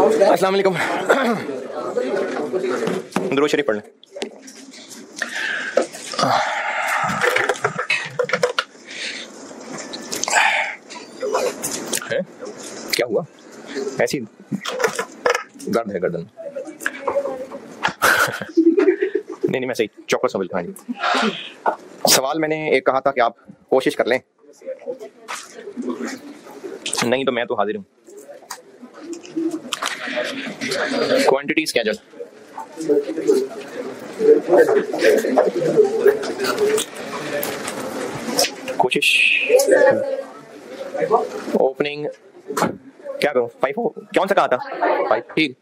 अस्सलाम वालेकुम। दुरूद शरीफ पढ़ लें। है? क्या हुआ? ऐसी दर्द है गर्दन। नहीं मैं सही चौकस हूँ बिल्कुल। सवाल मैंने एक कहा था कि आप कोशिश कर लें, नहीं तो मैं तो हाजिर हूँ। क्वांटिटी स्केजल, कोशिश ओपनिंग क्या करूँ? 5 कौन सा कहा था? 5 ठीक।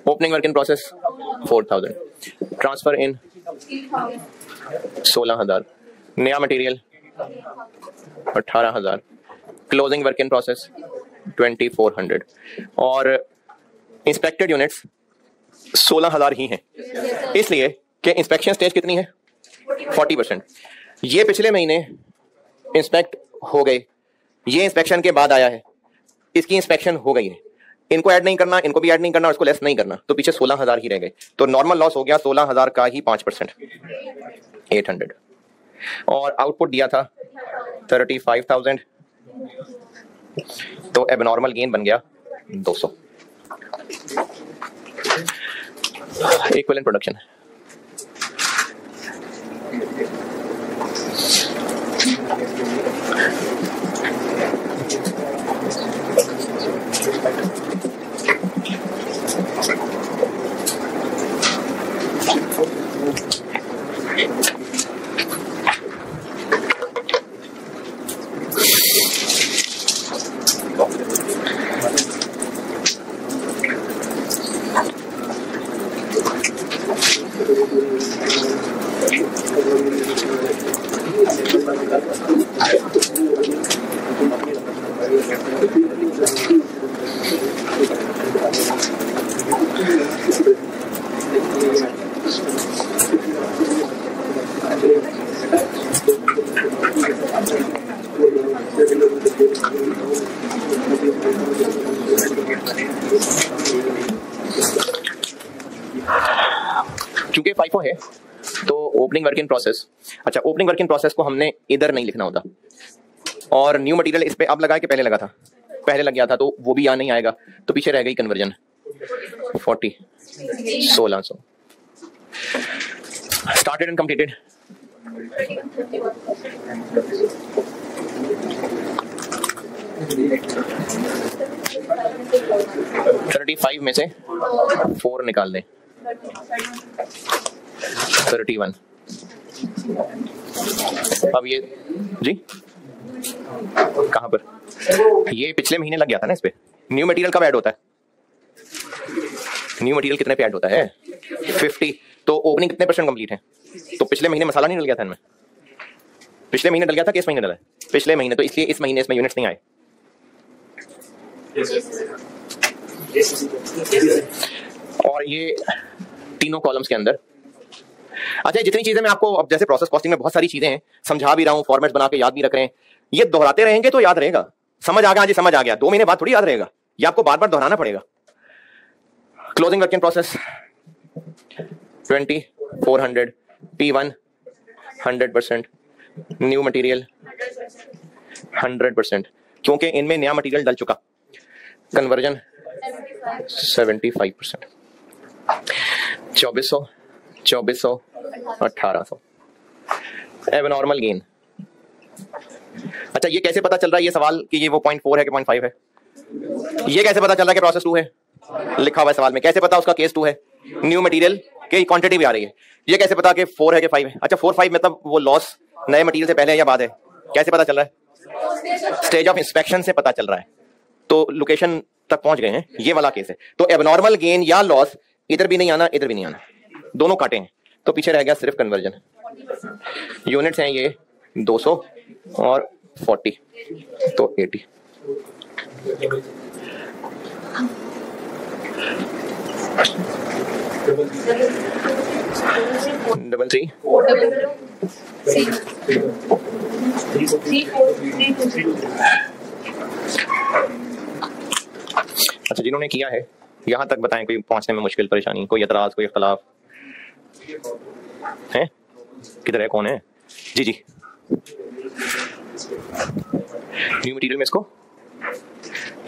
Opening work in process 4000, transfer इन 16000, नया material 18000, closing work in process 2400 और इंस्पेक्टेड यूनिट्स 16000 ही हैं, इसलिए कि इंस्पेक्शन स्टेज कितनी है? 40%। ये पिछले महीने इंस्पेक्ट हो गए, ये इंस्पेक्शन के बाद आया है, इसकी इंस्पेक्शन हो गई है, इनको ऐड नहीं करना, इनको भी ऐड नहीं करना, इसको लेस नहीं करना, तो पीछे 16000 ही रह गए। तो नॉर्मल लॉस हो गया 16000 का ही 5%, 800। और आउटपुट दिया था 35,000, तो एबनॉर्मल गेन बन गया 200। इक्विवेलेंट प्रोडक्शन क्योंकि FIFO है तो ओपनिंग वर्क इन प्रोसेस, अच्छा ओपनिंग वर्क इन प्रोसेस को हमने इधर नहीं लिखना होता, और न्यू मटेरियल इस पे अब लगा के पहले लगा था, पहले लग गया था, तो वो भी यहाँ नहीं आएगा, तो पीछे रह गई कन्वर्जन 40 1600। स्टार्टेड एंड कंप्लीटेड 35 में से 4 निकाल दें, 31। अब ये जी कहां पर? ये पिछले महीने लग गया था ना इस पे। न्यू मटेरियल कब ऐड होता है? न्यू मटेरियल कितने पे ऐड होता है? 50। तो ओपनिंग कितने % कंप्लीट है? तो पिछले महीने मसाला नहीं डल गया था इनमें? पिछले महीने डल गया था कि इस महीने डला है? पिछले महीने, तो इसलिए इस महीने इसमें यूनिट्स नहीं आए। और ये तीनों कॉलम्स के अंदर, अच्छा जितनी चीजें मैं आपको, अब जैसे प्रोसेस कॉस्टिंग में बहुत सारी चीजें हैं, समझा भी रहा हूँ, फॉर्मेट्स बना के याद भी रख रहे हैं, ये दोहराते रहेंगे तो याद रहेगा। समझ आ गया जी, समझ आ गया, 2 महीने बाद थोड़ी याद रहेगा, ये आपको बार बार दोहराना पड़ेगा। Closing work in process 2400, P1 100%, new material 100%, क्योंकि इनमें नया मटेरियल डल चुका। कन्वर्जन 75%, 2400, 2400, 1800। एबनॉर्मल गेन, अच्छा ये कैसे पता चल रहा है ये सवाल कि ये वो 0.4 है कि 0.5 है? ये कैसे पता चल रहा है कि प्रोसेस 2 है? लिखा हुआ है सवाल में। कैसे पता उसका केस 2 है? न्यू मटेरियल की क्वांटिटी भी आ रही है। ये कैसे पता कि 4 है कि 5 है? अच्छा 4-5 मतलब वो लॉस नए मटेरियल से पहले है या बाद है? कैसे पता चल रहा है? स्टेज ऑफ इंस्पेक्शन से पता चल रहा है, तो लोकेशन तक पहुंच गए हैं, ये वाला केस है। तो एबनॉर्मल गेन या लॉस इधर भी नहीं आना, इधर भी नहीं आना, दोनों काटे हैं, तो पीछे रह गया सिर्फ कन्वर्जन। यूनिट्स हैं ये 200 और 40, तो 80। डबल 3 अच्छा जिन्होंने किया है यहां तक बताएं, कोई पहुंचने में मुश्किल परेशानी, कोई एतराज, कोई इख्तलाफ है? किधर है, कौन है? जी जी, न्यू मटेरियल में इसको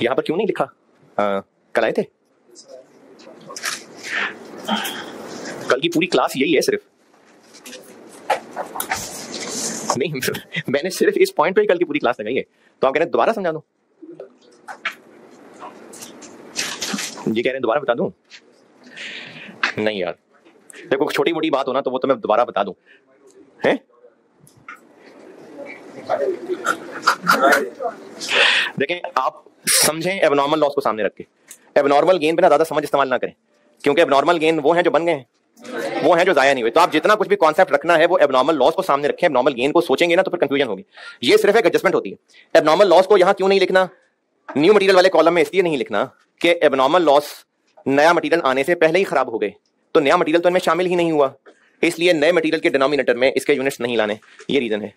यहां पर क्यों नहीं लिखा? कल आए थे? कल की पूरी क्लास यही है सिर्फ। नहीं, मैंने सिर्फ इस पॉइंट पे ही कल की पूरी क्लास लगाई है, तो आप कह रहे हैं दोबारा समझा दूं? ये कह रहे हैं दोबारा बता दूं? नहीं यार, देखो छोटी मोटी बात हो ना तो वो तो मैं दोबारा बता दूं, हैं? देखें, आप समझें एबनॉर्मल लॉस को सामने रख के। एबनॉर्मल गेन पे ना ज्यादा समझ इस्तेमाल ना करें, क्योंकि एबनॉर्मल गेन वो हैं जो बन गए हैं, वो हैं जो जाया नहीं हुए। तो आप जितना कुछ भी कॉन्सेप्ट रखना है वो एबनॉर्मल लॉस को सामने रखें। एबनॉर्मल गेन को सोचेंगे ना तो फिर कंफ्यूजन होगी। ये सिर्फ एक एडजस्टमेंट होती है। एबनॉर्मल लॉस को यहां क्यों नहीं लिखना, न्यू मटेरियल वाले कॉलम में इसलिए नहीं लिखना कि एबनॉर्मल लॉस नया मटेरियल आने से पहले ही खराब हो गए, तो नया मटेरियल तो इनमें शामिल ही नहीं हुआ, इसलिए नए मटेरियल के डिनोमिनेटर में इसके यूनिट्स नहीं लाने। ये रीजन है।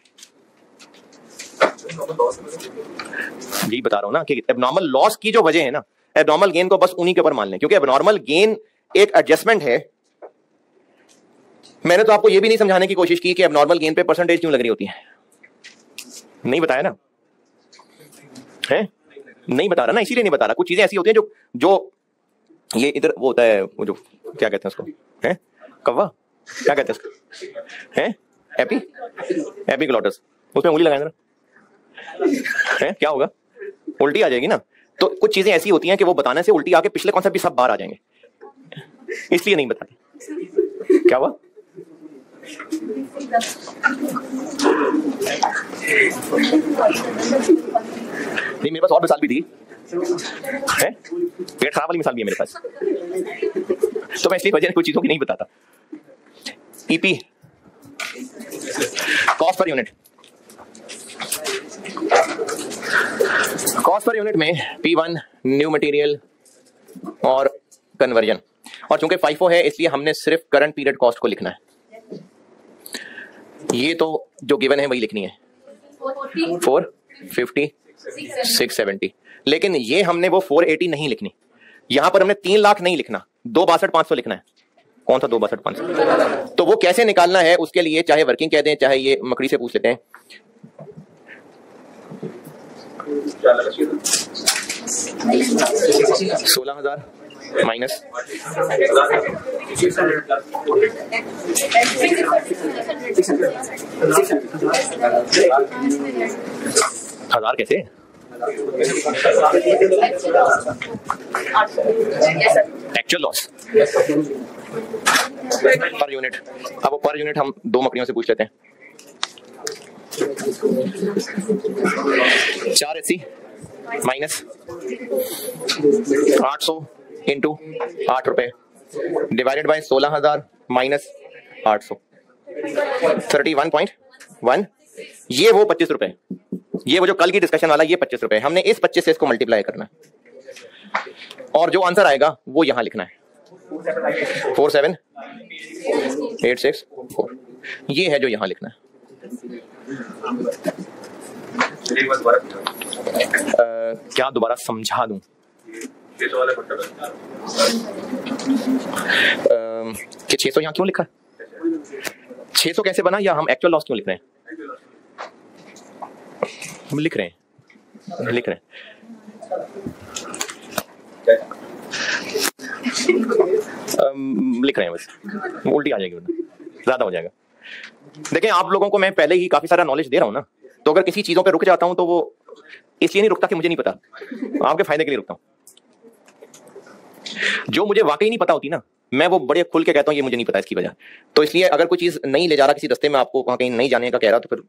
यही बता रहा हूं ना कि एबनॉर्मल लॉस की जो वजह है ना, एबनॉर्मल गेन को बस उन्हीं के ऊपर मान लें, क्योंकि एबनॉर्मल गेन एक एडजस्टमेंट है। मैंने तो आपको यह भी नहीं समझाने की कोशिश की कि एबनॉर्मल गेन पे परसेंटेज क्यों लग रही होती है। नहीं बताया ना, है? नहीं बता रहा ना, इसीलिए नहीं बता रहा। कुछ चीजें ऐसी होती हैं जो ये इधर वो होता है, वो जो क्या कहते हैं उसको, है कव्वा, क्या कहते हैं उसको, है एपिग्लॉटस, उसमें उंगली लगाए जरा, है क्या होगा? उल्टी आ जाएगी ना। तो कुछ चीजें ऐसी होती हैं कि वो बताने से उल्टी आके पिछले कॉन्सेप्ट भी सब बाहर आ जाएंगे, इसलिए नहीं बताते। क्या हुआ? नहीं, मेरे पास और मिसाल भी थी, है पेट खराब वाली मिसाल भी है मेरे पास, तो मैं इसलिए वजह कुछ चीजों की नहीं बताता। EP, cost per unit. Cost per unit में P1 न्यू मटेरियल और कन्वर्जन, और चूंकि FIFO है इसलिए हमने सिर्फ करंट पीरियड कॉस्ट को लिखना है। ये तो जो गिवन है वही लिखनी है, 450, 670, लेकिन ये हमने वो 480 नहीं लिखनी। यहां पर हमने 3 लाख नहीं लिखना, 262,500 लिखना है। कौन सा 262,500? तो वो कैसे निकालना है उसके लिए चाहे वर्किंग कह दें चाहे ये मकड़ी से पूछ लेते हैं। 16,000 माइनस 1,000 कैसे? Actual loss per unit. अब वो पर यूनिट हम 2 मकड़ियों से पूछ लेते हैं। 480 माइनस 800 इंटू 8 रुपए डिवाइडेड बाय 16,000 माइनस 800, 31.1। ये वो 25 रुपए, ये वो जो कल की डिस्कशन वाला, ये 25 रुपए। हमने इस 25 से इसको मल्टीप्लाई करना है और जो आंसर आएगा वो यहां लिखना है, 47864। ये है जो यहां लिखना है। क्या दोबारा समझा दूं? कि 600 यहां क्यों लिखा? 600 कैसे बना, या हम एक्चुअल लॉस क्यों लिख रहे हैं? हम लिख रहे हैं बस, उल्टी आ जाएगी वरना ज्यादा हो जाएगा। देखें, आप लोगों को मैं पहले ही काफी सारा नॉलेज दे रहा हूं ना, तो अगर किसी चीजों पे रुक जाता हूं तो वो इसलिए नहीं रुकता कि मुझे नहीं पता, आपके फायदे के लिए रुकता हूं। जो मुझे वाकई नहीं पता होती ना, मैं वो बड़े खुल के कहता हूं ये मुझे नहीं पता इसकी वजह। तो इसलिए अगर कोई चीज नहीं ले जा रहा किसी रास्ते में, आपको कहीं नहीं जाने का कह रहा, तो फिर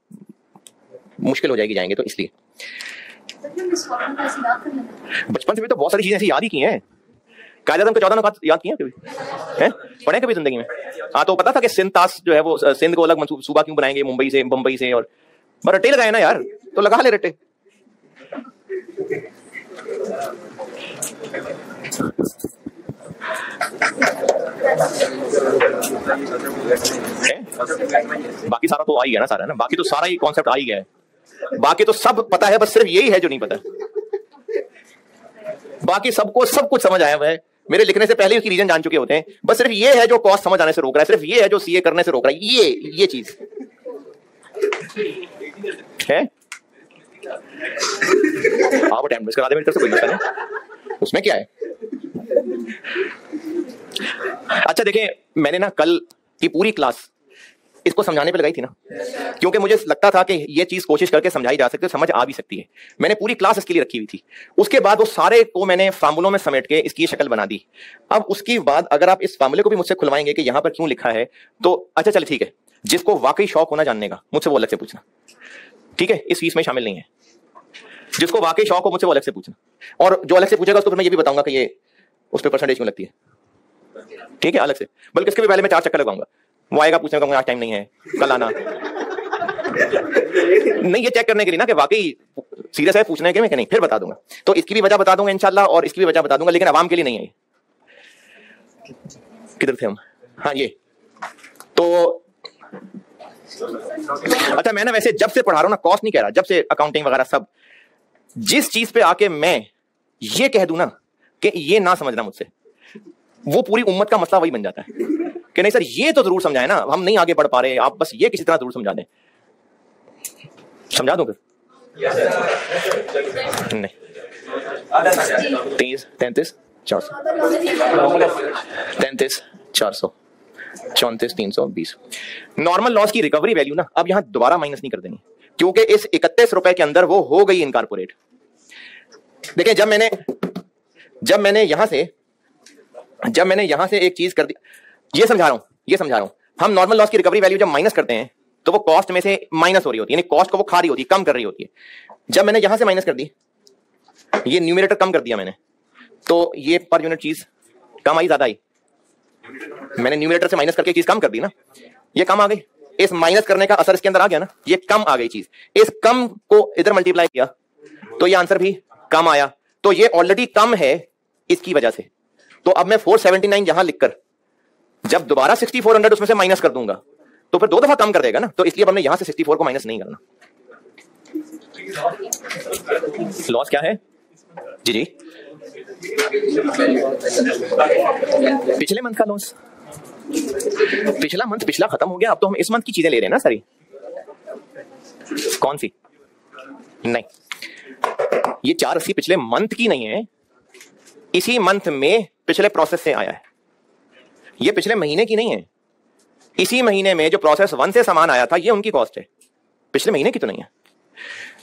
मुश्किल हो जाएगी जाएंगे। तो इसलिए बचपन से भी तो बहुत सारी चीजें ऐसी याद ही की हैं। कायदे आज़म के 14 नुकात याद किए कभी? हैं? पढ़े कभी जिंदगी में? हाँ, तो पता था कि सिंध तास जो है वो सिंध को अलग सूबा क्यों बनाएंगे, मुंबई से बंबई से, और रट्टे लगाए ना यार, तो लगा ले रट्टे। बाकी सारा तो आ ही गया ना, सारा ना, बाकी तो सारा ही कॉन्सेप्ट आ ही गया है, बाकी तो सब पता है, बस सिर्फ यही है जो नहीं पता। बाकी सबको सब कुछ समझ आया हुआ है, मेरे लिखने से पहले उसकी रीजन जान चुके होते हैं। बस सिर्फ ये है जो कॉस्ट समझ आने से रोक रहा है, सिर्फ ये है जो सीए करने से रोक रहा है, ये चीज है। आप टाइम वेस्ट करा दे मेरी तरफ से, कोई मसला नहीं, उसमें क्या है। अच्छा देखें, मैंने ना कल की पूरी क्लास इसको समझाने पे लगाई थी ना, क्योंकि मुझे लगता था कि ये चीज कोशिश करके समझाई जा सकती है, समझ आ भी सकती है। मैंने पूरी क्लास इसके लिए रखी हुई थी। उसके बाद वो सारे को मैंने फार्मूलों में समेट के इसकी शक्ल बना दी। अब उसके बाद अगर आप इस फार्मूले को भी मुझसे खुलवाएंगे कि यहां पर क्यों लिखा है, तो अच्छा चल ठीक है, जिसको वाकई शौक होना जानने का मुझसे वो अलग से पूछना, ठीक है, इस फीस में शामिल नहीं है। जिसको वाकई शौक हो मुझसे वो अलग से पूछना, और जो अलग से पूछेगा उसको मैं ये भी बताऊंगा कि ये उस पर परसेंटेज क्यों लगती है, ठीक है, अलग से। बल्कि इसके भी पहले मैं 4 चक्कर लगाऊंगा। वो आएगा, पूछने का आज टाइम नहीं है, कल आना। नहीं, ये चेक करने के लिए ना कि वाकई सीरियस है पूछने के में कि नहीं, फिर बता दूंगा। तो इसकी भी वजह बता दूंगा इंशाल्लाह, और इसकी भी वजह बता दूंगा, लेकिन आवाम के लिए नहीं है। किधर थे हम? हाँ, ये तो अच्छा, मैं ना वैसे जब से पढ़ा रहा हूं ना, कॉस्ट नहीं कह रहा, जब से अकाउंटिंग वगैरह सब, जिस चीज पे आके मैं ये कह दूं ना कि ये ना समझना मुझसे, वो पूरी उम्मत का मसला वही बन जाता है कि नहीं सर ये तो जरूर समझाए ना, हम नहीं आगे बढ़ पा रहे, आप बस ये किसी तरह जरूर समझा दें। समझा दूं फिर? नहीं, 30, 33, 400, 33, 400, 34, 320। नॉर्मल लॉस की रिकवरी वैल्यू ना अब यहां दोबारा माइनस नहीं कर देनी, क्योंकि इस 31 रुपए के अंदर वो हो गई इनकॉर्पोरेट। देखिए, जब मैंने यहां से एक चीज कर दी, ये समझा रहा हूं, हम नॉर्मल लॉस की रिकवरी वैल्यू जब माइनस करते हैं तो वो कॉस्ट में से माइनस हो रही होती है, यानी कॉस्ट को वो खा रही होती है, कम कर रही होती है। जब मैंने यहां से माइनस कर दी, ये न्यूमरेटर कम कर दिया मैंने, तो ये पर यूनिट चीज कम आई ज्यादा आई? मैंने न्यूमरेटर से माइनस करके चीज कम कर दी ना, ये कम आ गई। इस माइनस करने का असर इसके अंदर आ गया ना, ये कम आ गई चीज। इस कम को इधर मल्टीप्लाई किया तो ये आंसर भी कम आया, तो ये ऑलरेडी कम है इसकी वजह से। तो अब मैं 479 यहां लिखकर जब दोबारा 6400 उसमें से माइनस कर दूंगा तो फिर 2 दफा कम कर देगा ना, तो इसलिए हमने यहां से 64 को माइनस नहीं करना। लॉस क्या है जी? पिछले मंथ का लॉस, पिछला खत्म हो गया, अब तो हम इस मंथ की चीजें ले रहे हैं ना सारी। कौन सी? नहीं, ये 480 पिछले मंथ की नहीं है, इसी मंथ में पिछले प्रोसेस से आया है। ये पिछले महीने की नहीं है, इसी महीने में जो प्रोसेस 1 से सामान आया था ये उनकी कॉस्ट है, पिछले महीने की तो नहीं है।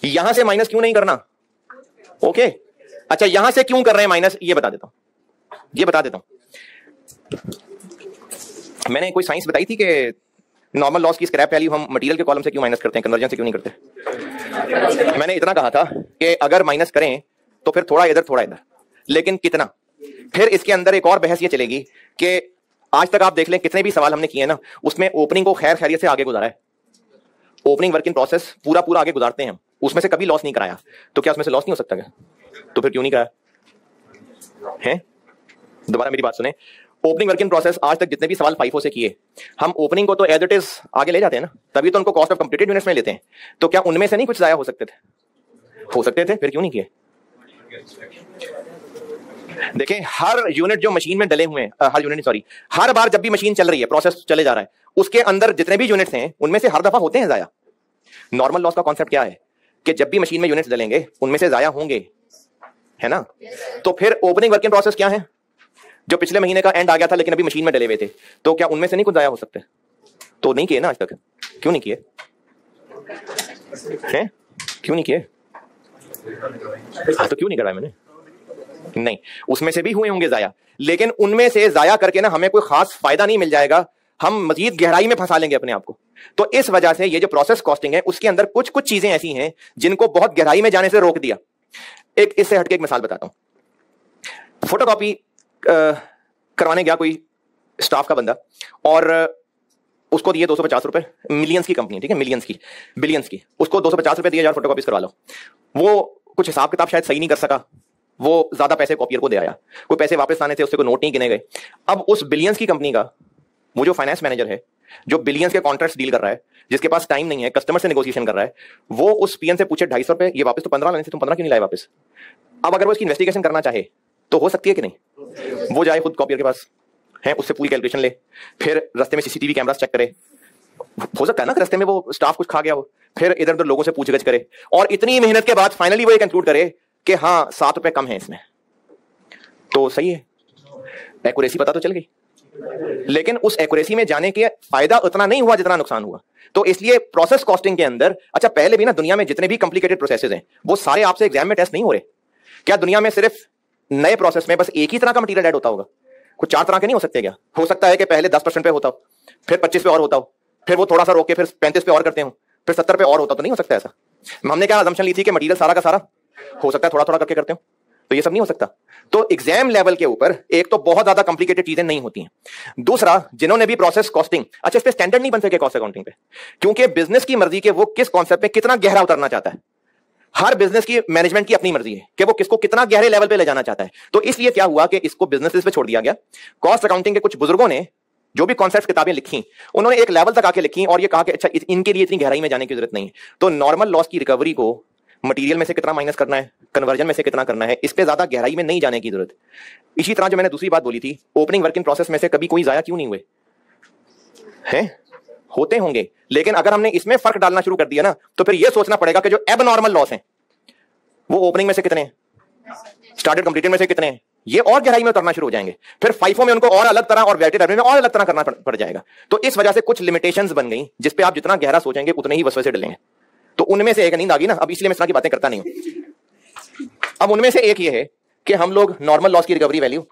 यहां से माइनस क्यों नहीं करना? ओके, अच्छा यहां से क्यों कर रहे हैं माइनस, ये बता देता हूं। मैंने कोई साइंस बताई थी कि नॉर्मल लॉस की स्क्रैप वैल्यू हम मटेरियल के कॉलम से क्यों माइनस करते हैं, कन्वर्जन से क्यों नहीं करते। मैंने इतना कहा था कि अगर माइनस करें तो फिर थोड़ा इधर, लेकिन कितना। फिर इसके अंदर एक और बहस ये चलेगी कि आज तक आप देख लें कितने भी सवाल हमने किए ना, उसमें ओपनिंग को खैर खैरियत से आगे गुजारा है। ओपनिंग वर्क इन प्रोसेस पूरा आगे गुजारते हैं हम, उसमें से कभी लॉस नहीं कराया, तो क्या उसमें से लॉस नहीं हो सकता क्या? तो फिर क्यों नहीं कराया है? दोबारा मेरी बात सुने, ओपनिंग वर्क इन प्रोसेस आज तक जितने भी सवाल FIFO से किए, हम ओपनिंग को तो एज इट इज आगे ले जाते हैं ना, तभी तो उनको कॉस्ट ऑफ कंप्लीटेड यूनिट्स में लेते हैं। तो क्या उनमें से नहीं कुछ जाया हो सकते थे? फिर क्यों नहीं किए? देखें, हर यूनिट जो मशीन में डले हुए हैं, हर बार जब भी मशीन चल रही है, प्रोसेस चले जा रहा है, उसके अंदर जितने भी यूनिट्स हैं उनमें से हर दफा होते हैं जाया। नॉर्मल लॉस का कॉन्सेप्ट क्या है कि जब भी मशीन में यूनिट्स डलेंगे उनमें से जाया होंगे, है ना। तो फिर ओपनिंग वर्क इन प्रोसेस क्या है? जो पिछले महीने का एंड आ गया था लेकिन अभी मशीन में डले हुए थे, तो क्या उनमें से नहीं कुछ जाया हो सकते? तो नहीं किए ना आज तक, क्यों नहीं किए हैं? क्यों नहीं किए? तो क्यों नहीं कराया मैंने? नहीं, उसमें से भी हुए होंगे जाया, लेकिन उनमें से जाया करके ना हमें कोई खास फायदा नहीं मिल जाएगा, हम मजीद गहराई में फंसा लेंगे अपने आप को। तो इस वजह से ये जो प्रोसेस कॉस्टिंग है उसके अंदर कुछ चीजें ऐसी हैं जिनको बहुत गहराई में जाने से रोक दिया। एक इससे हटके एक मिसाल बताता हूं। फोटोकॉपी करवाने गया कोई स्टाफ का बंदा, और उसको दिए 250 रुपए, मिलियंस की कंपनी, ठीक है, मिलियंस की, बिलियंस की, उसको 250 रुपए दिए, यार फोटोकॉपीज करवा लो। वो कुछ हिसाब किताब शायद सही नहीं कर सका, वो ज्यादा पैसे कॉपियर को दे आया, कोई पैसे वापस आने थे, उससे कोई नोट नहीं गिने गए। अब उस बिलियंस की कंपनी का वो जो फाइनेंस मैनेजर है, जो बिलियंस के कॉन्ट्रैक्ट्स डील कर रहा है, जिसके पास टाइम नहीं है, कस्टमर से नेगोशिएशन कर रहा है, वो उस पीएन से पूछे 250 रुपए, ये वापस तो 15 लाने थे, तुम 15 क्यों नहीं लाए वापस? अब अगर वो इसकी इन्वेस्टिगेशन करना चाहे तो हो सकती है कि नहीं? वो जाए खुद कॉपियर के पास है, उससे पूरी कैलकुलेशन ले, फिर रास्ते में सीसीटीवी कैमरास चेक करे, हो सकता है ना कि रास्ते में वो स्टाफ कुछ खा गया हो, फिर इधर उधर लोगों से पूछगछ करे, और इतनी मेहनत के बाद फाइनली वो ये कंक्लूड करे कि हाँ 7 रुपए कम है इसमें, तो सही है, एक्यूरेसी पता तो चल गई। लेकिन उस एक्यूरेसी में जाने के फायदा उतना नहीं हुआ जितना नुकसान हुआ। तो इसलिए प्रोसेस कॉस्टिंग के अंदर, अच्छा पहले भी ना दुनिया में जितने भी कॉम्प्लिकेटेड प्रोसेसेस हैं वो सारे आपसे एग्जाम में टेस्ट नहीं हो रहे। क्या दुनिया में सिर्फ नए प्रोसेस में बस एक ही तरह का मटेरियल ऐड होता होगा? कुछ 4 तरह के नहीं हो सकते क्या? हो सकता है कि पहले 10% पे होता हो, फिर 25 पे और होता हो, फिर वो थोड़ा सा रोक के फिर 35 पे और करते हो, फिर 70 पे और होता, तो नहीं हो सकता ऐसा। हमने क्या असम्पशन ली थी कि मटेरियल सारा का सारा हो सकता है थोड़ा थोड़ा करके करते हो, तो ये सब नहीं हो सकता। तो एग्जाम लेवल के ऊपर एक तो बहुत ज्यादा कॉम्प्लिकेटेड चीजें नहीं होती हैं। दूसरा, जिन्होंने भी प्रोसेस कॉस्टिंग, अच्छा इस पे स्टैंडर्ड नहीं बन सके कॉस्ट अकाउंटिंग पे, क्योंकि बिजनेस की मर्जी के वो किस कॉन्सेप्ट में कितना गहरा उतरना चाहता है। हर बिजनेस की मैनेजमेंट की अपनी मर्जी है कि वो किसको कितना गहरे लेवल पे ले जाना चाहता है। तो इसलिए क्या हुआ कि इसको बिजनेस पे छोड़ दिया गया। कॉस्ट अकाउंटिंग के कुछ बुजुर्गों ने जो भी कॉन्सेप्ट किताबें लिखी, उन्होंने एक लेवल तक आके लिखी और ये कहा कि अच्छा इनके लिए इतनी गहराई में जाने की जरूरत नहीं है। तो नॉर्मल लॉस की रिकवरी को मटेरियल में से कितना माइनस करना है, कन्वर्जन में से कितना करना है, इस पे ज्यादा गहराई में नहीं जाने की जरूरत। इसी तरह जो मैंने दूसरी बात बोली थी, ओपनिंग वर्क इन प्रोसेस में से कभी कोई जाया क्यों नहीं हुए हैं? होते होंगे, लेकिन अगर हमने इसमें फर्क डालना शुरू कर दिया ना, तो फिर यह सोचना पड़ेगा कि जो एबनॉर्मल लॉस हैं वो ओपनिंग में से कितने हैं, स्टार्टेड कंप्लीटेड में से कितने हैं, ये और गहराई में उतरना शुरू हो जाएंगे। फिर फाइफो में उनको और अलग तरह और वेटेड रेवेन्यू में और अलग तरह करना पड़ जाएगा। तो इस वजह से कुछ लिमिटेशंस बन गई, जिसपे आप जितना गहरा सोचेंगे उतने ही वसवसे डलेंगे। तो उनमें से एक नींद आ गई ना, अब इसलिए मैं इस तरह की बातें करता नहीं हूं। अब उनमें से एक ये है कि हम लोग नॉर्मल लॉस की रिकवरी वैल्यू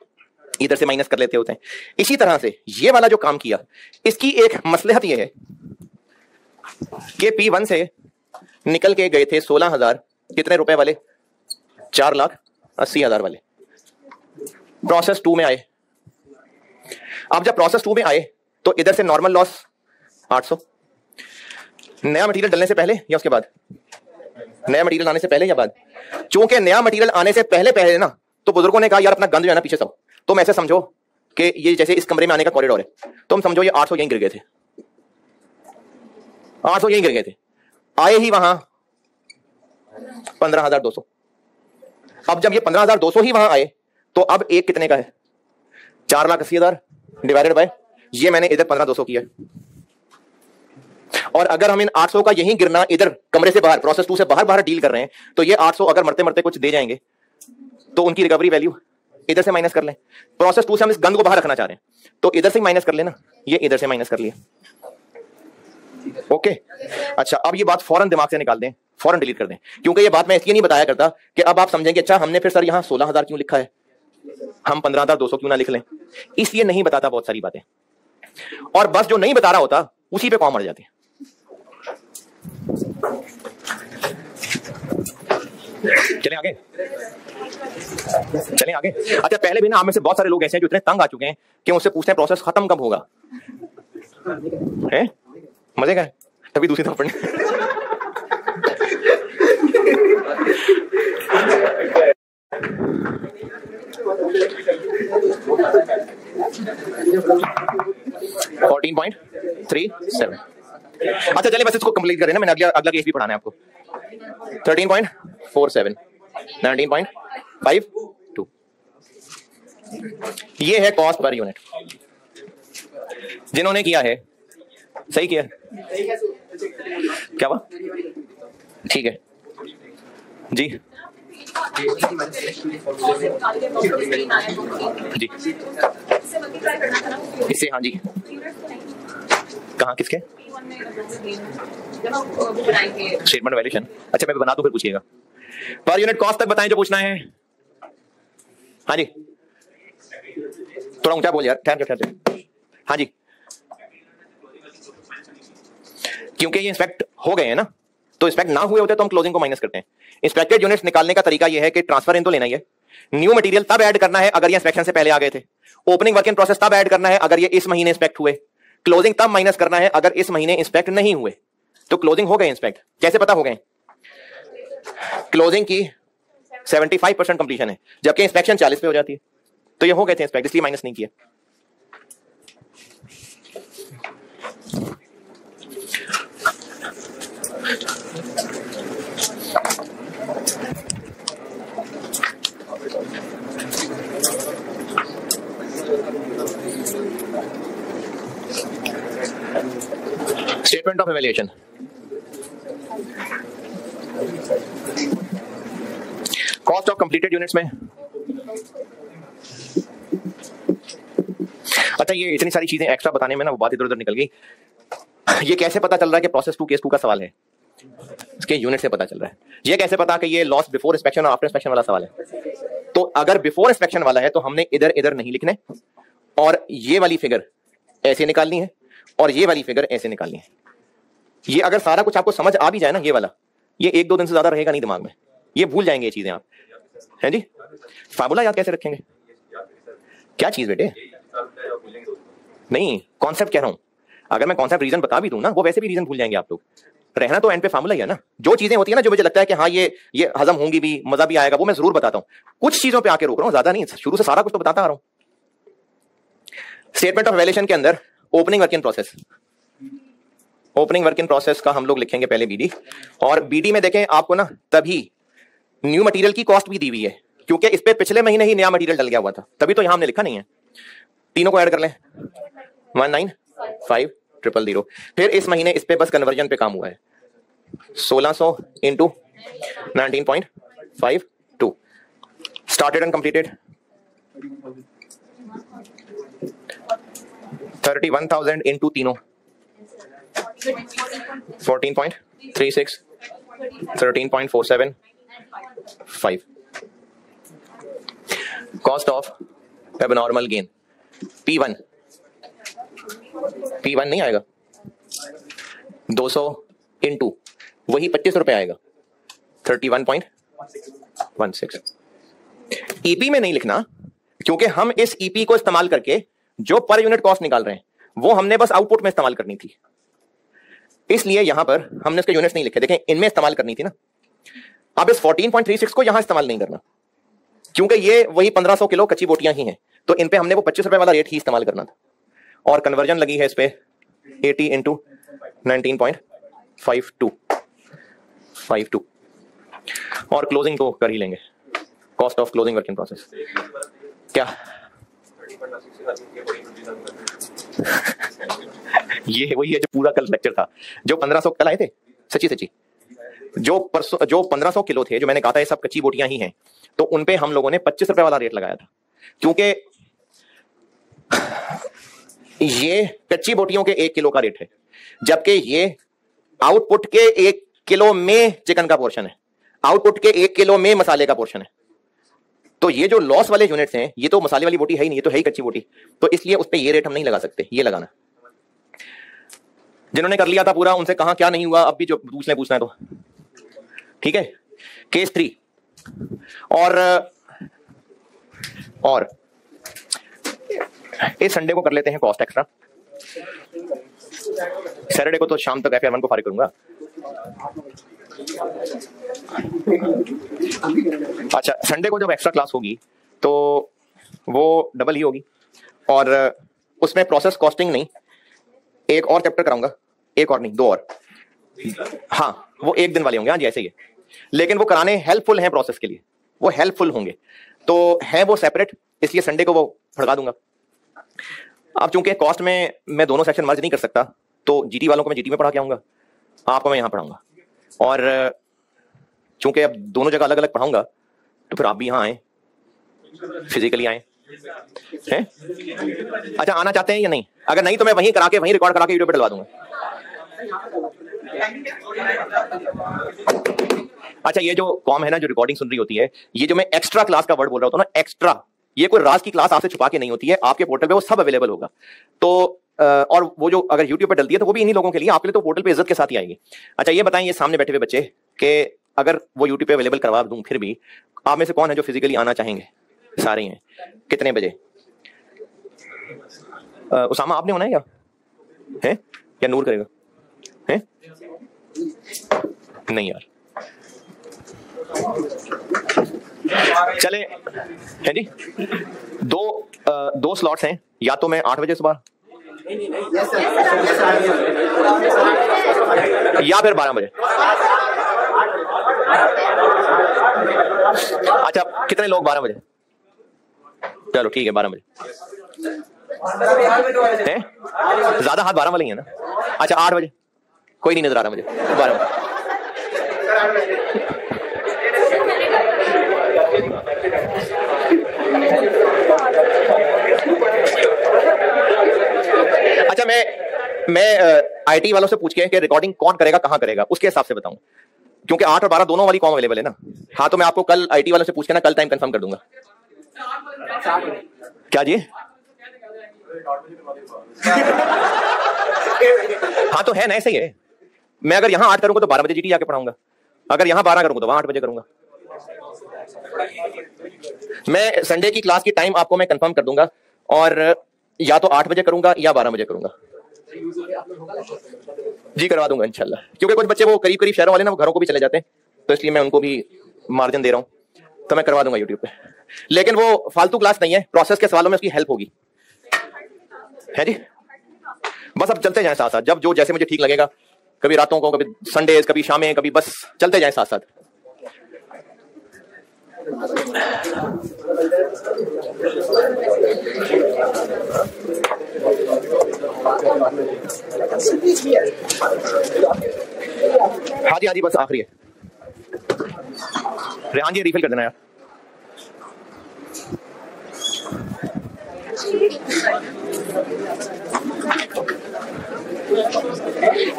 इधर से माइनस कर लेते होते हैं। इसी तरह से ये वाला जो काम किया, इसकी एक मसलहत ये है कि P1 से निकल के गए थे 16,000 कितने रुपए वाले, 4,80,000 वाले, प्रोसेस 2 में आए। अब जब प्रोसेस 2 में आए तो इधर से नॉर्मल लॉस 800, नया मटेरियल डलने से पहले या उसके बाद, नया मटेरियल आने से पहले या बाद? चूंकि नया मटेरियल आने से पहले ना, तो बुजुर्गों ने कहा यार अपना गंद जो है ना पीछे सब, तुम ऐसे समझो कि ये जैसे इस कमरे में आने का कॉरिडोर है, तुम समझो ये 800 यहीं गिर गए थे, 800 यहीं गिर गए थे, आए ही वहां 15,200। अब जब ये 15,200 ही वहां आए तो अब एक कितने का है, 4,80,000 डिवाइडेड बाय ये मैंने इधर 15,200 किया। और अगर हम इन 800 का यहीं गिरना इधर कमरे से बाहर, प्रोसेस 2 से बाहर डील कर रहे हैं, तो ये 800 अगर मरते मरते कुछ दे जाएंगे तो उनकी रिकवरी वैल्यू इधर से माइनस कर लें। प्रोसेस 2 से हम इस गंद को बाहर रखना चाह रहे हैं तो इधर से माइनस कर लेना, ये इधर से माइनस कर लिया। ओके अच्छा, अब ये बात फौरन दिमाग से निकाल दें, फौरन डिलीट कर दें, क्योंकि ये बात मैं इसलिए नहीं बताया करता कि अब आप समझेंगे अच्छा हमने फिर सर यहां 16,000 क्यों लिखा है, हम 15,200 क्यों ना लिख लें। इसलिए नहीं बताता बहुत सारी बातें, और बस जो नहीं बता रहा होता उसी पे कौन मर जाती है। चलें आगे, चलें आगे। अच्छा पहले भी ना आप में से बहुत सारे लोग ऐसे हैं जो इतने तंग आ चुके हैं कि उनसे पूछते हैं प्रोसेस खत्म कब होगा, है मजे का है, तभी दूसरी तरफ पढ़ने। अच्छा चलिए बस इसको कंप्लीट करें ना, मैंने अगला केस भी पढ़ाना है आपको। 13.47, 19.52, ये है कॉस्ट पर यूनिट। जिन्होंने किया है सही किया, क्या हुआ, ठीक है जी जी, इससे हाँ जी, कहाँ किसके स्टेटमेंट वैल्यूएशन, अच्छा मैं बना दूं फिर पूछिएगा। पर यूनिट कॉस्ट तक बताएं जो पूछना है। हाँ जी थोड़ा ऊंचा बोल यार, ठहर। हाँ जी, क्योंकि ये इंस्पेक्ट हो गए हैं ना, तो इंस्पेक्ट ना हुए होते तो हम क्लोजिंग को माइनस करते हैं। इंस्पेक्टेड यूनिट्स निकालने का तरीका ये है कि ट्रांसफर इन तो लेना ही है, न्यू मटेरियल तब ऐड करना है अगर ये इंस्पेक्शन से पहले आ गए थे, ओपनिंग वर्क इन प्रोसेस तब ऐड करना है अगर ये इस महीने इंस्पेक्ट हुए, क्लोजिंग तब माइनस करना है अगर इस महीने इंस्पेक्ट नहीं हुए। तो क्लोजिंग हो गए इंस्पेक्ट, कैसे पता हो गए? क्लोजिंग की 75% कंप्लीशन है, जबकि इंस्पेक्शन 40 पे हो जाती है, तो ये हो गए थे इंस्पेक्ट, इसलिए माइनस नहीं किया। Statement of evaluation, cost of completed units में। अच्छा ये इतनी सारी चीजें एक्स्ट्रा बताने में ना वो बात इधर उधर निकल गई। ये कैसे पता चल रहा है कि प्रोसेस 2 केस 2 का सवाल है? इसके यूनिट से पता चल रहा है। ये कैसे पता कि ये लॉस बिफोर इंस्पेक्शन और आफ्टर इंस्पेक्शन वाला सवाल है? तो अगर बिफोर इंस्पेक्शन वाला है तो हमने इधर इधर नहीं लिखने, और ये वाली फिगर ऐसे निकालनी है और ये वाली फिगर ऐसे निकालनी है। ये अगर सारा कुछ आपको समझ आ भी जाए ना, ये वाला, ये 1-2 दिन से ज्यादा रहेगा नहीं दिमाग में, ये भूल जाएंगे ये चीजें आप, हैं जी? फार्मूला याद कैसे रखेंगे? क्या चीज बेटे? नहीं, कॉन्सेप्ट कह रहा हूं। अगर मैं कॉन्सेप्ट रीजन बता भी दूं ना, वो वैसे भी रीजन भूल जाएंगे आप लोग। रहना तो एंड पे फार्मूला ही है ना। जो चीजें होती है ना जो मुझे लगता है कि हाँ ये हजम होंगी भी, मजा भी आएगा, वो मैं जरूर बताता हूं। कुछ चीजों पे आके रोक रहा हूं, ज्यादा नहीं, शुरू से सारा कुछ तो बताता आ रहा हूं। स्टेटमेंट ऑफ वैल्यूएशन के अंदर opening work in process, opening work in process का हम लोग लिखेंगे पहले बीडी, और बीडी में देखें आपको ना तभी न्यू मटेरियल की कॉस्ट भी दी हुई है, क्योंकि इस पे पिछले महीने ही नया मटेरियल डल गया हुआ था, तभी तो यहां हमने लिखा नहीं है। तीनों को ऐड कर लें, 195,000। फिर इस महीने इस पे बस कन्वर्जन पे काम हुआ है, 1600 into 19.52। Started and completed 31,000 into तीनों 14.36, 13.47, 5। Cost of abnormal gain P1 नहीं आएगा, 200 इंटू वही 25 रुपए आएगा, 31.16। ईपी में नहीं लिखना, क्योंकि हम इस ईपी को इस्तेमाल करके जो पर यूनिट कॉस्ट निकाल रहे हैं वो हमने बस आउटपुट में इस्तेमाल करनी थी, इसलिए यहां पर हमने उसके यूनिट्स नहीं लिखे। देखें इनमें इस्तेमाल करनी थी ना। अब इस 14.36 को यहां इस्तेमाल नहीं करना, क्योंकि ये वही 1500 किलो कच्ची बोटियां ही हैं, तो इन पे हमने वो 25 रुपए वाला रेट ही इस्तेमाल करना था। और कन्वर्जन लगी है इस पे 80 इंटू 19.52, और क्लोजिंग तो कर ही लेंगे। Cost of closing work in process क्या? ये वही है जो पूरा कल लेक्चर था, जो 1500 कल आए थे, सच्ची जो 1500 किलो थे, जो मैंने कहा था ये सब कच्ची बोटियां ही हैं, तो उनपे हम लोगों ने 25 रुपए वाला रेट लगाया था, क्योंकि ये कच्ची बोटियों के 1 किलो का रेट है, जबकि ये आउटपुट के 1 किलो में चिकन का पोर्शन है, आउटपुट के 1 किलो में मसाले का पोर्शन है। तो ये जो लॉस वाले यूनिट्स हैं, ये तो मसाले वाली बोटी है ही नहीं, ये तो है ही कच्ची बोटी, तो इसलिए उस पर ये रेट हम नहीं लगा सकते, ये लगाना। जिन्होंने कर लिया था पूरा उनसे कहा क्या नहीं हुआ, अब भी जो पूछना है तो ठीक है। केस 3 और इस संडे को कर लेते हैं कॉस्ट एक्स्ट्रा, सैटरडे को तो शाम तक FR1 को फारिग करूंगा। अच्छा संडे को जब एक्स्ट्रा क्लास होगी तो वो डबल ही होगी, और उसमें प्रोसेस कॉस्टिंग नहीं, एक और चैप्टर कराऊंगा, एक और नहीं 2 और, हाँ वो 1 दिन वाले होंगे, हाँ जी ऐसे ही है, लेकिन वो कराने हेल्पफुल हैं प्रोसेस के लिए, वो हेल्पफुल होंगे, तो है वो सेपरेट, इसलिए संडे को वो भड़का दूंगा। अब चूंकि कॉस्ट में मैं दोनों सेक्शन मर्ज नहीं कर सकता, तो जीटी वालों को मैं जीटी में पढ़ा के आऊंगा, आपको मैं यहां पढ़ाऊंगा, और चूंकि अब दोनों जगह अलग अलग पढ़ाऊंगा तो फिर आप भी यहां आए, फिजिकली आए हैं। अच्छा आना चाहते हैं या नहीं? अगर नहीं तो मैं वहीं करा के, वहीं रिकॉर्ड करा के वीडियो पे डलवा दूंगा। अच्छा ये जो कॉम है ना, जो रिकॉर्डिंग सुन रही होती है, ये जो मैं एक्स्ट्रा क्लास का वर्ड बोल रहा होता हूँ ना, एक्स्ट्रा, ये कोई राज की क्लास आपसे छुपा के नहीं होती है, आपके पोर्टल पे वो सब अवेलेबल होगा। तो और वो जो अगर यूट्यूब पे डलती है तो वो भी इन्हीं लोगों के लिए, आपके लिए तो पोर्टल पे इज्जत के साथ ही आएगी। अच्छा ये बताएं, ये सामने बैठे हुए बच्चे के अगर वो यूट्यूब पे अवेलेबल करवा दूं, फिर भी आप में से कौन है जो फिजिकली आना चाहेंगे? सारे हैं। कितने बजे? उसामा आपने होना है या नूर करेगा? है नहीं यार, चले है जी। दो स्लॉट्स हैं, या तो मैं 8 बजे सुबह या फिर 12 बजे। अच्छा कितने लोग? 12 बजे, चलो ठीक है 12 बजे हैं, ज्यादा हाथ 12 वाले ही है ना। अच्छा 8 बजे, कोई नहीं नजर आ रहा मुझे 12। अच्छा, मैं आईटी वालों से पूछ के कि रिकॉर्डिंग कौन करेगा, कहां करेगा, उसके हिसाब से बताऊं, क्योंकि 8 और 12 दोनों वाली कॉम अवेलेबल है ना। हाँ, तो मैं आपको कल आईटी वालों से पूछ के ना कल टाइम कंफर्म कर दूंगा। क्या जी? हाँ तो है ना, ऐसे ही है। मैं अगर यहाँ 8 करूंगा तो 12 बजे जीटी जाके पढ़ाऊंगा, अगर यहाँ 12 करूंगा तो वहां 8 बजे करूंगा। मैं संडे की क्लास की टाइम आपको मैं कंफर्म कर दूंगा, और या तो 8 बजे करूंगा या 12 बजे करूंगा। जी करवा दूंगा इंशाल्लाह, क्योंकि कुछ बच्चे वो करीब करीब शहरों वाले ना, वो घरों को भी चले जाते हैं, तो इसलिए मैं उनको भी मार्जिन दे रहा हूं, तो मैं करवा दूंगा यूट्यूब पे। लेकिन वो फालतू क्लास नहीं है, प्रोसेस के सवालों में उसकी हेल्प होगी, है जी। बस अब चलते जाएं साथ साथ, जब जो जैसे मुझे ठीक लगेगा, कभी रातों को, कभी संडेज, कभी शामें, कभी, बस चलते जाएं साथ साथ। हाँ जी, बस आखिरी है। रेहान जी रिफिल कर देना यार।